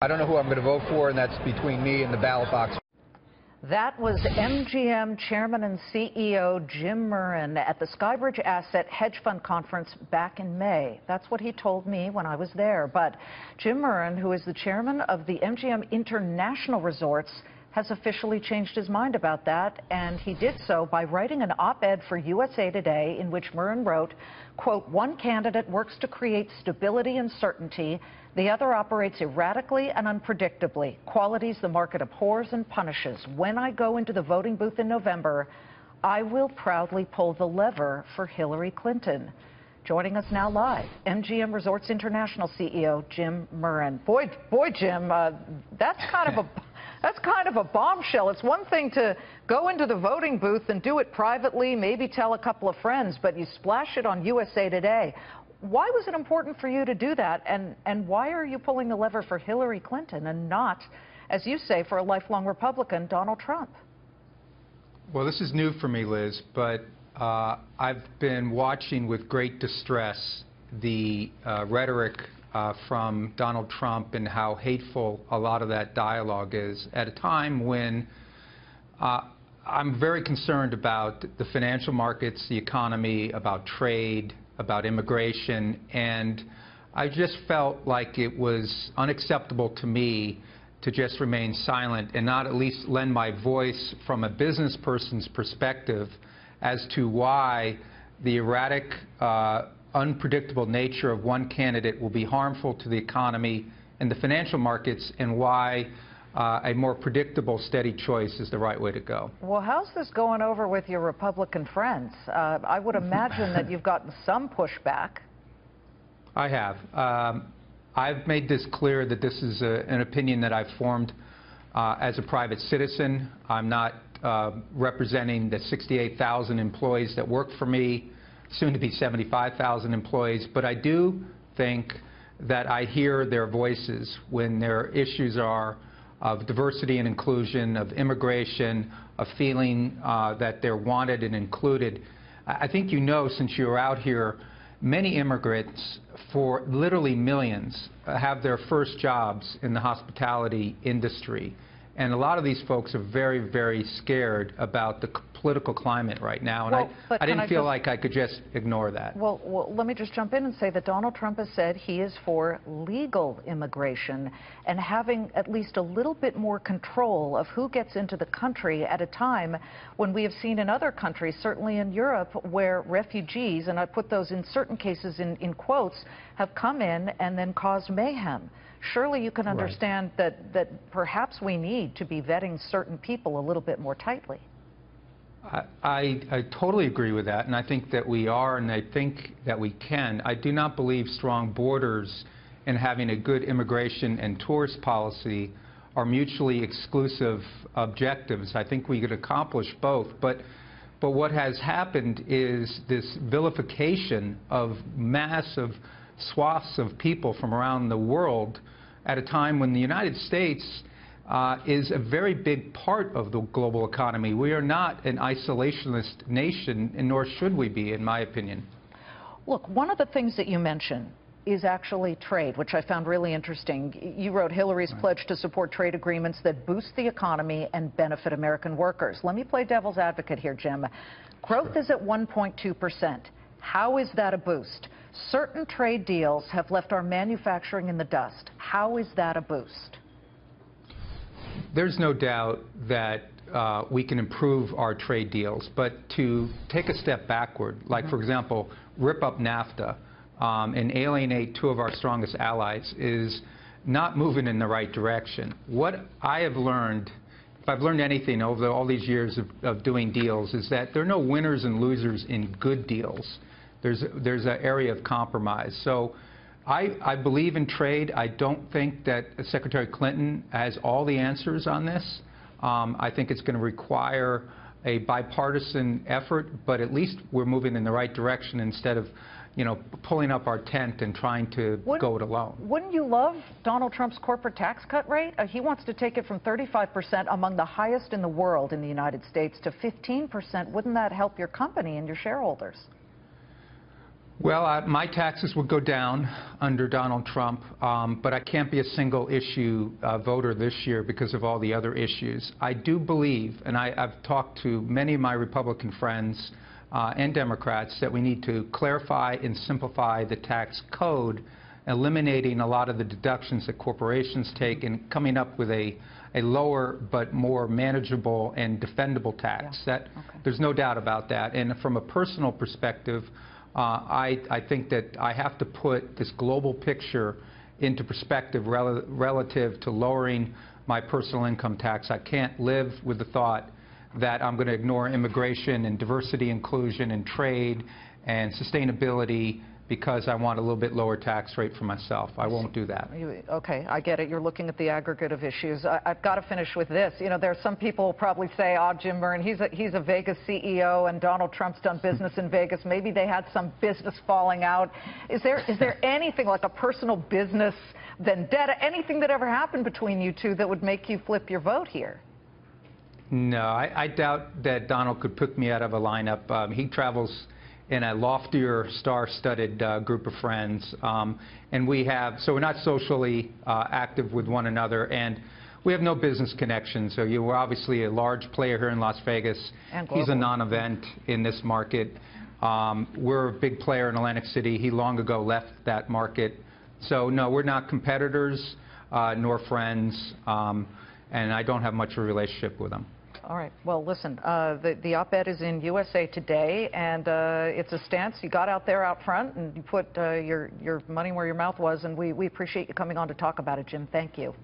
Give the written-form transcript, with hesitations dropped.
I don't know who I'm going to vote for, and that's between me and the ballot box. That was MGM Chairman and CEO Jim Murren at the Skybridge Asset Hedge Fund Conference back in May. That's what he told me when I was there. But Jim Murren, who is the chairman of the MGM International Resorts, has officially changed his mind about that, and he did so by writing an op-ed for USA Today in which Murren wrote, quote, "One candidate works to create stability and certainty. The other operates erratically and unpredictably, qualities the market abhors and punishes. When I go into the voting booth in November, I will proudly pull the lever for Hillary Clinton." Joining us now live, MGM Resorts International CEO Jim Murren. Boy, Jim, that's kind of a bombshell. It's one thing to go into the voting booth and do it privately, maybe tell a couple of friends, but you splash it on USA Today. Why was it important for you to do that, and why are you pulling the lever for Hillary Clinton and not, as you say, for a lifelong Republican, Donald Trump? Well, this is new for me, Liz, but I've been watching with great distress the rhetoric from Donald Trump and how hateful a lot of that dialogue is at a time when I'm very concerned about the financial markets, the economy, about trade, about immigration, and I just felt like it was unacceptable to me to just remain silent and not at least lend my voice from a business person's perspective as to why the erratic, unpredictable nature of one candidate will be harmful to the economy and the financial markets, and why a more predictable, steady choice is the right way to go. Well, how's this going over with your Republican friends? I would imagine that you've gotten some pushback. I have. I've made this clear that this is an opinion that I've formed as a private citizen. I'm not representing the 68,000 employees that work for me, soon to be 75,000 employees, but I do think that I hear their voices when their issues are of diversity and inclusion, of immigration, of feeling that they're wanted and included. I think you know, since you were out here, many immigrants, for literally millions, have their first jobs in the hospitality industry. And a lot of these folks are very, very scared about the political climate right now. And I didn't feel like I could just ignore that. Well, let me just jump in and say that Donald Trump has said he is for legal immigration and having at least a little bit more control of who gets into the country at a time when we have seen in other countries, certainly in Europe, where refugees, and I put those in certain cases in quotes, have come in and then caused mayhem. Surely you can understand that perhaps we need to be vetting certain people a little bit more tightly. I totally agree with that, and I think that we are, and I think that we can. I do not believe strong borders and having a good immigration and tourist policy are mutually exclusive objectives. I think we could accomplish both, but what has happened is this vilification of massive swaths of people from around the world at a time when the United States is a very big part of the global economy. We are not an isolationist nation, and nor should we be, in my opinion. Look, one of the things that you mentioned is actually trade, which I found really interesting. You wrote Hillary's pledge to support trade agreements that boost the economy and benefit American workers. Let me play devil's advocate here, Jim. Growth is at 1.2%. How is that a boost? Certain trade deals have left our manufacturing in the dust. How is that a boost? There's no doubt that we can improve our trade deals, but to take a step backward, like, for example, rip up NAFTA and alienate two of our strongest allies, is not moving in the right direction. What I have learned, if I've learned anything over all these years of doing deals, is that there are no winners and losers in good deals. There's an area of compromise. So I believe in trade. I don't think that Secretary Clinton has all the answers on this. I think it's going to require a bipartisan effort, but at least we're moving in the right direction instead of, you know, pulling up our tent and trying to go it alone. Wouldn't you love Donald Trump's corporate tax cut rate? He wants to take it from 35%, among the highest in the world in the United States, to 15%. Wouldn't that help your company and your shareholders? Well, my taxes would go down under Donald Trump, but I can't be a single issue voter this year because of all the other issues. I do believe, and I've talked to many of my Republican friends and Democrats, that we need to clarify and simplify the tax code, eliminating a lot of the deductions that corporations take and coming up with a lower but more manageable and defendable tax. There's no doubt about that. And from a personal perspective, I think that I have to put this global picture into perspective relative to lowering my personal income tax. I can't live with the thought that I'm going to ignore immigration and diversity, inclusion, and trade and sustainability because I want a little bit lower tax rate for myself. I won't do that. Okay, I get it. You're looking at the aggregate of issues. I've got to finish with this. You know, there are some people who probably say, oh, Jim Murren, he's a Vegas CEO and Donald Trump's done business in Vegas. Maybe they had some business falling out. Is there anything like a personal business vendetta, anything that ever happened between you two that would make you flip your vote here? No, I doubt that Donald could pick me out of a lineup. He travels in a loftier, star-studded group of friends, and so we're not socially active with one another, and we have no business connections. So you were obviously a large player here in Las Vegas. He's a non-event in this market. We're a big player in Atlantic City. He long ago left that market. So no, we're not competitors nor friends, and I don't have much of a relationship with him. All right. Well, listen, the op-ed is in USA Today, and it's a stance. You got out there out front, and you put your money where your mouth was, and we appreciate you coming on to talk about it, Jim. Thank you.